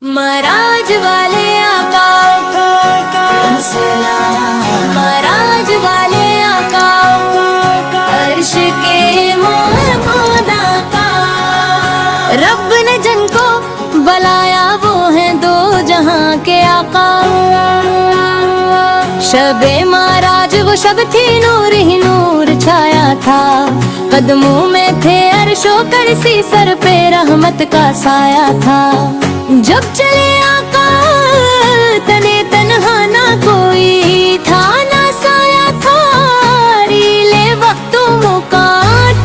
महाराज वाले आका महाराज वाले आका अर्श के महमूद आका रब ने जिनको बुलाया वो हैं दो जहां के आका। शबे महाराज वो शब थी नूर ही नूर छाया था, कदमों में थे अर्शो करसी सर पे रहमत का साया था। जब चले आका तने तन्हा ना कोई था ना साया था, रीले वक्तों का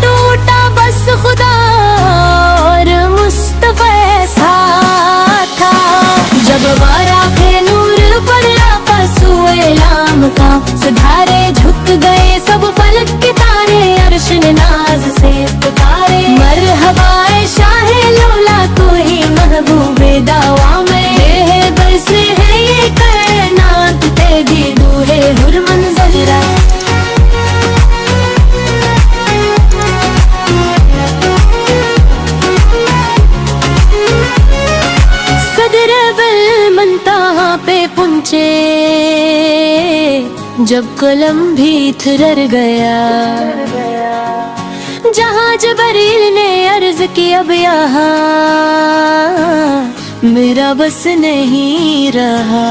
टूटा बस खुदा और मुस्तफा सा था। जब वारा थे नूर पर आका सुए लाम का, सुधारे झुक गए सब फलक के तारे, अर्श ने नाज से पुकारे मरहबा शाहे लौला तू ही महबूबे दावा में बस है ये कायनात तेरी दूहे हुरमन ज़हरा। सदर बल मंतहा पे पहुंचे जब कलम भी थरर गया, जहाँ जबरील ने अर्ज की अब यहाँ मेरा बस नहीं रहा।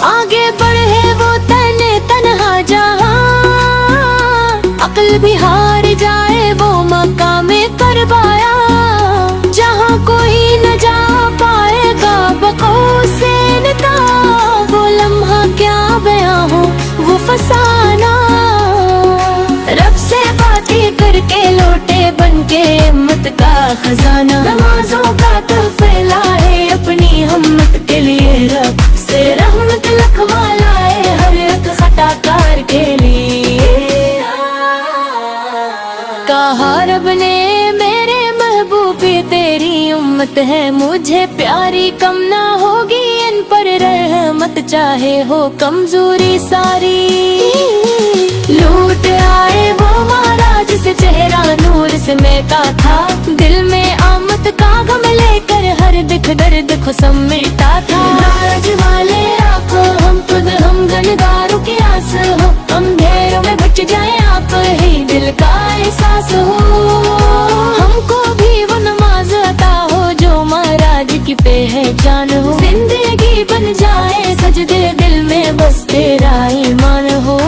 आगे बढ़े वो तने तन्हा जहाँ, अक्ल भी हार जाए वो मकामे करवाया, जहाँ कोई न जा पाएगा बकौसे नता। वो लम्हा क्या बयां हो वो फसाना, रब से बातें करके लौटे बनके हिम्मत का खजाना। नमाजों का तो फैलाए अपनी हिम्मत के लिए, रब से रहमत लखवा लाए हर एक खताकार के लिए। कहा रब ने मेरे महबूबी तेरी उम्मत है मुझे प्यारी, कम ना होगी इन पर रहमत चाहे हो कमजोरी सारी। लूट आए वो महाराज से चेहरा नूर से महका था, दिल में आमद का गम लेकर हर दिख दर्द को समेटा था। महाराज वाले आको हम खुद हम गनगारों की आस हो, अंधेरों में बच जाए आप ही दिल का एहसास हो। हमको भी वो नमाज अता हो जो महाराज की पहचान हो, जिंदगी बन जाए सजदे दिल में बस तेरा ईमान हो।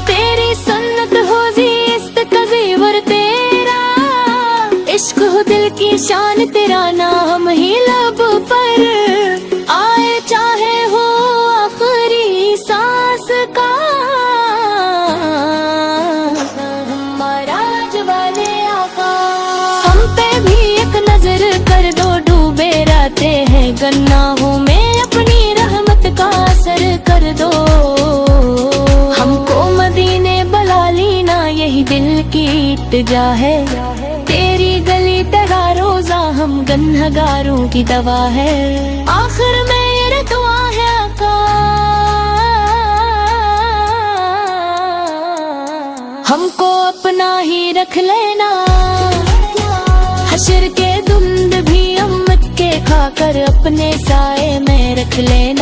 तेरी सुन्नत हो जीस्त का ज़ेवर तेरा, इश्क हो दिल की शान तेरा, नाम ही लब पर आए चाहे हो आखिरी सांस का। महाराज वाले आका हम पे भी एक नजर कर दो, डूबे रहते हैं गन्नाहों में अपनी रहमत का असर कर दो। हमको मदीने बुला लेना यही दिल की इल्तिजा है, तेरी गली तेरा रोजा हम गन्हगारों की दवा है। आखिर में ये दुआ है आका हमको अपना ही रख लेना, हशर के धुंध भी उम्मत के खाकर अपने साए में रख लेना।